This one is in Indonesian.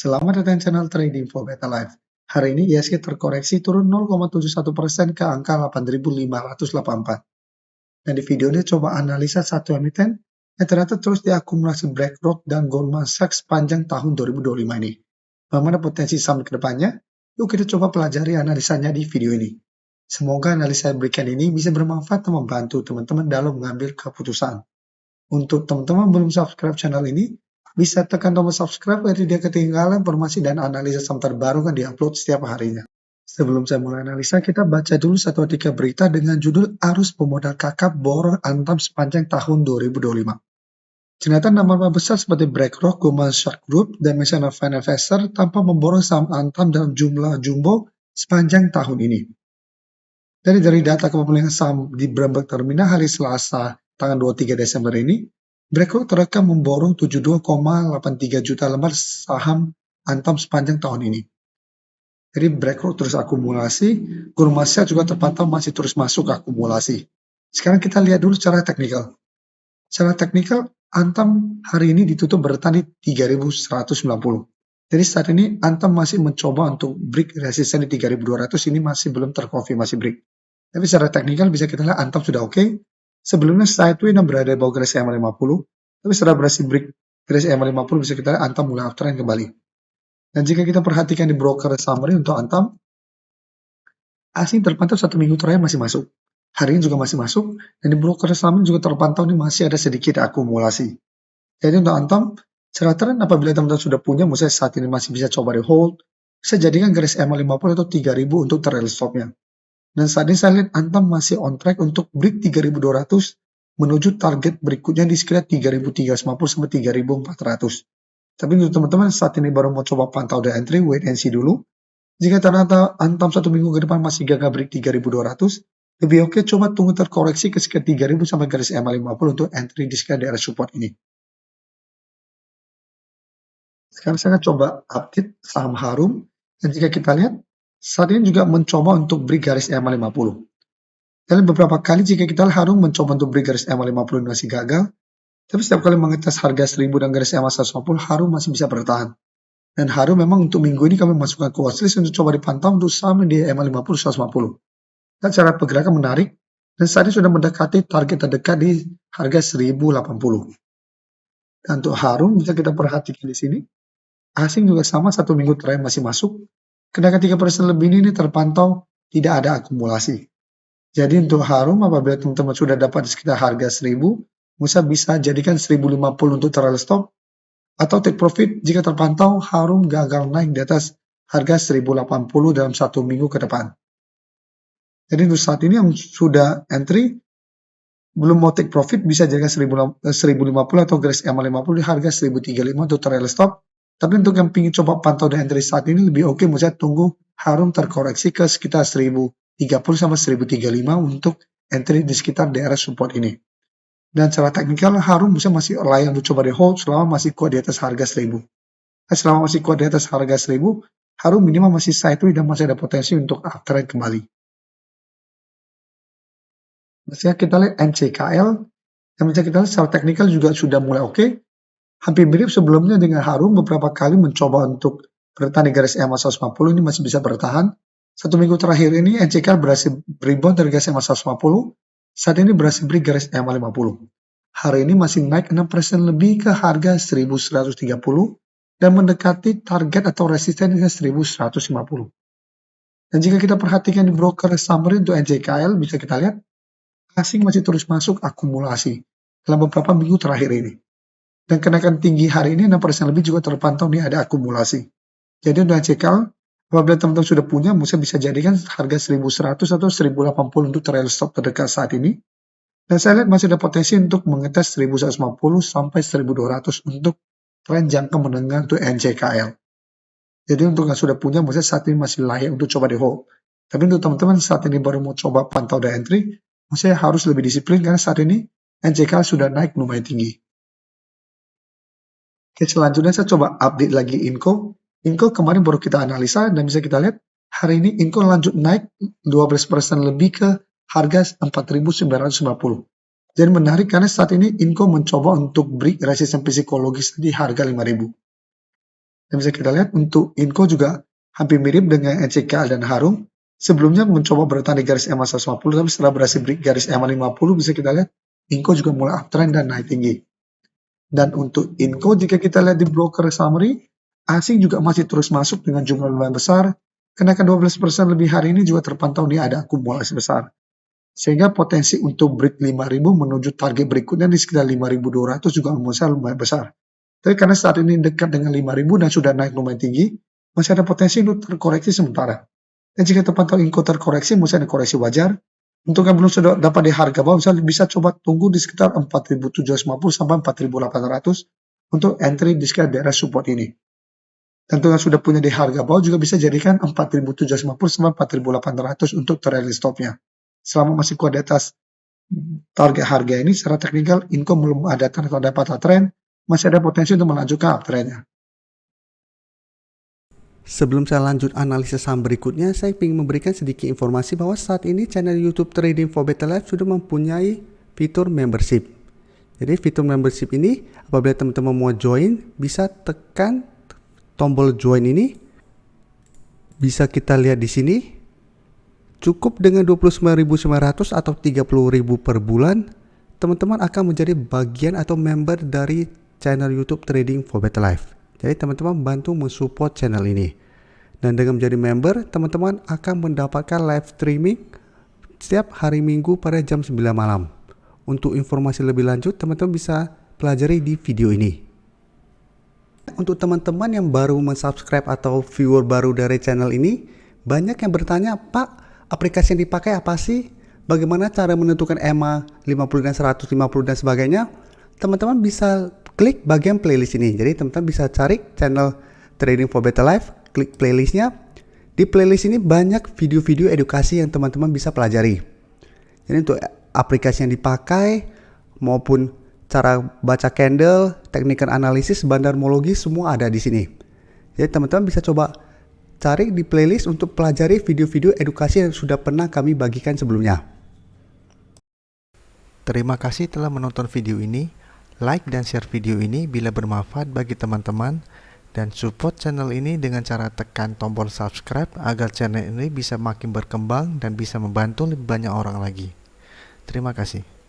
Selamat datang di channel Trading for Better Life. Hari ini IHSG terkoreksi turun 0,71% ke angka 8.584. Dan di video ini coba analisa satu emiten yang ternyata terus diakumulasi BlackRock dan Goldman Sachs sepanjang tahun 2025 ini. Bagaimana potensi saham ke depannya? Yuk kita coba pelajari analisanya di video ini. Semoga analisa yang berikan ini bisa bermanfaat dan membantu teman-teman dalam mengambil keputusan. Untuk teman-teman belum subscribe channel ini, bisa tekan tombol subscribe agar tidak ketinggalan informasi dan analisa saham terbaru yang diupload setiap harinya. Sebelum saya mulai analisa, kita baca dulu satu artikel berita dengan judul Arus Pemodal Kakap Borong Antam Sepanjang Tahun 2025. Ternyata nama-nama besar seperti BlackRock, Goldman Sachs Group, dan National Financial Investor tanpa memborong saham Antam dalam jumlah jumbo sepanjang tahun ini. Dari data kepemilikan saham di Bloomberg Terminal hari Selasa tanggal 23 Desember ini, BlackRock terekam memborong 72,83 juta lembar saham Antam sepanjang tahun ini. Jadi BlackRock terus akumulasi, Goldman Sachs juga terpantau masih terus masuk akumulasi. Sekarang kita lihat dulu secara teknikal. Secara teknikal, Antam hari ini ditutup bertahan di 3.190. Jadi saat ini Antam masih mencoba untuk break resisten di 3.200, ini masih belum terkonfirmasi break. Tapi secara teknikal bisa kita lihat Antam sudah oke. Sebelumnya sideways yang berada di bawah garis EMA50, tapi setelah berhasil break garis EMA50 bisa kita lihat Antam mulai uptrend kembali. Dan jika kita perhatikan di broker summary untuk Antam, asing terpantau 1 minggu terakhir masih masuk. Hari ini juga masih masuk, dan di broker summary juga terpantau ini masih ada sedikit akumulasi. Jadi untuk Antam, secara tren apabila teman-teman sudah punya, misalnya saat ini masih bisa coba di hold, bisa jadikan garis EMA50 atau 3000 untuk trail stopnya. Dan saat ini saya lihat Antam masih on track untuk break 3.200 menuju target berikutnya di sekitar 3.350 sampai 3.400. Tapi untuk teman-teman saat ini baru mau coba pantau the entry, wait and see dulu. Jika ternyata Antam 1 minggu ke depan masih gagal break 3.200, lebih oke coba tunggu terkoreksi ke sekitar 3.000 sampai garis EMA50 untuk entry di sekitar daerah support ini. Sekarang saya akan coba update saham Harum, dan jika kita lihat saat ini juga mencoba untuk break garis EMA50. Dan beberapa kali jika kita lihat Harum mencoba untuk break garis EMA50 masih gagal, tapi setiap kali mengetes harga 1000 dan garis EMA150, Harum masih bisa bertahan. Dan Harum memang untuk minggu ini kami masukkan ke watchlist untuk coba dipantau untuk saham di EMA50 150. Dan cara pergerakan menarik, dan saat ini sudah mendekati target terdekat di harga 1080. Dan untuk Harum bisa kita perhatikan di sini, asing juga sama 1 minggu terakhir masih masuk. Kenaikan 3% lebih ini terpantau tidak ada akumulasi. Jadi untuk Harum apabila teman-teman sudah dapat di sekitar harga 1000, bisa jadikan 1050 untuk trail stop, atau take profit jika terpantau Harum gagal naik di atas harga 1080 dalam 1 minggu ke depan. Jadi untuk saat ini yang sudah entry, belum mau take profit bisa jadikan 1050 atau garis EMA50 di harga 1035 untuk trail stop. Tapi untuk yang ingin coba pantau dan entry saat ini lebih oke, misalnya tunggu Harum terkoreksi ke sekitar 1030 sampai 1035 untuk entry di sekitar daerah support ini. Dan secara teknikal Harum bisa masih layak untuk coba di hold selama masih kuat di atas harga 1000. Selama masih kuat di atas harga 1000, Harum minimal masih sideways dan masih ada potensi untuk uptrend kembali. Misalnya kita lihat NCKL, yang bisa kita lihat secara teknikal juga sudah mulai oke. Hampir mirip sebelumnya dengan Harum, beberapa kali mencoba untuk bertahan di garis EMA 150, ini masih bisa bertahan. 1 minggu terakhir ini NCKL berhasil rebound dari garis EMA 150, saat ini berhasil break garis EMA 50. Hari ini masih naik 6% lebih ke harga 1130 dan mendekati target atau resisten dengan 1150. Dan jika kita perhatikan di broker summary untuk NCKL, bisa kita lihat asing masih terus masuk akumulasi dalam beberapa minggu terakhir ini. Dan kenaikan tinggi hari ini 6% lebih juga terpantau nih ada akumulasi. Jadi untuk NCKL, apabila teman-teman sudah punya, bisa jadikan harga 1100 atau 1080 untuk trail stop terdekat saat ini. Dan saya lihat masih ada potensi untuk mengetes 1150 sampai 1200 untuk tren jangka menengah untuk NCKL. Jadi untuk yang sudah punya, saat ini masih layak untuk coba di hold. Tapi untuk teman-teman saat ini baru mau coba pantau dan entry, harus lebih disiplin karena saat ini NCKL sudah naik lumayan tinggi. Oke, selanjutnya saya coba update lagi Inco. Inco kemarin baru kita analisa dan bisa kita lihat hari ini Inco lanjut naik 12% lebih ke harga 4.990. Jadi menarik karena saat ini Inco mencoba untuk break resisten psikologis di harga 5.000. Dan bisa kita lihat untuk Inco juga hampir mirip dengan NCKL dan Harum. Sebelumnya mencoba bertahan di garis EMA 150, tapi setelah berhasil break garis EMA 50, bisa kita lihat Inco juga mulai uptrend dan naik tinggi. Dan untuk Inco, jika kita lihat di broker summary, asing juga masih terus masuk dengan jumlah lumayan besar. Kenaikan 12% lebih hari ini juga terpantau nih ada akumulasi besar. Sehingga potensi untuk break 5.000 menuju target berikutnya di sekitar 5.200 juga lumayan besar. Tapi karena saat ini dekat dengan 5.000 dan sudah naik lumayan tinggi, masih ada potensi untuk terkoreksi sementara. Dan jika terpantau Inco terkoreksi, masih ada koreksi wajar. Untuk yang belum sudah dapat di harga bawah, bisa coba tunggu di sekitar 4.750 sampai 4.800 untuk entry di sekitar daerah support ini. Tentu yang sudah punya di harga bawah juga bisa jadikan 4.750 sampai 4.800 untuk trailing stopnya. Selama masih kuat di atas target harga ini, secara teknikal Inco belum ada tanda-tanda patah tren, masih ada potensi untuk melanjutkan uptrendnya. Sebelum saya lanjut analisis saham berikutnya, saya ingin memberikan sedikit informasi bahwa saat ini channel YouTube Trading for Better Life sudah mempunyai fitur membership. Jadi fitur membership ini, apabila teman-teman mau join, bisa tekan tombol join ini. Bisa kita lihat di sini. Cukup dengan 29.900 atau 30.000 per bulan, teman-teman akan menjadi bagian atau member dari channel YouTube Trading for Better Life. Jadi teman-teman bantu mensupport channel ini. Dan dengan menjadi member, teman-teman akan mendapatkan live streaming setiap hari Minggu pada jam 9 malam. Untuk informasi lebih lanjut, teman-teman bisa pelajari di video ini. Untuk teman-teman yang baru mensubscribe atau viewer baru dari channel ini, banyak yang bertanya, Pak, aplikasi yang dipakai apa sih? Bagaimana cara menentukan EMA 50 dan 150 dan sebagainya? Teman-teman bisa klik bagian playlist ini. Jadi teman-teman bisa cari channel Trading for Better Life, klik playlistnya. Di playlist ini banyak video-video edukasi yang teman-teman bisa pelajari. Jadi untuk aplikasi yang dipakai maupun cara baca candle, teknik analisis, bandarmologi, semua ada di sini. Jadi teman-teman bisa coba cari di playlist untuk pelajari video-video edukasi yang sudah pernah kami bagikan sebelumnya. Terima kasih telah menonton video ini. Like dan share video ini bila bermanfaat bagi teman-teman. Dan support channel ini dengan cara tekan tombol subscribe agar channel ini bisa makin berkembang dan bisa membantu lebih banyak orang lagi. Terima kasih.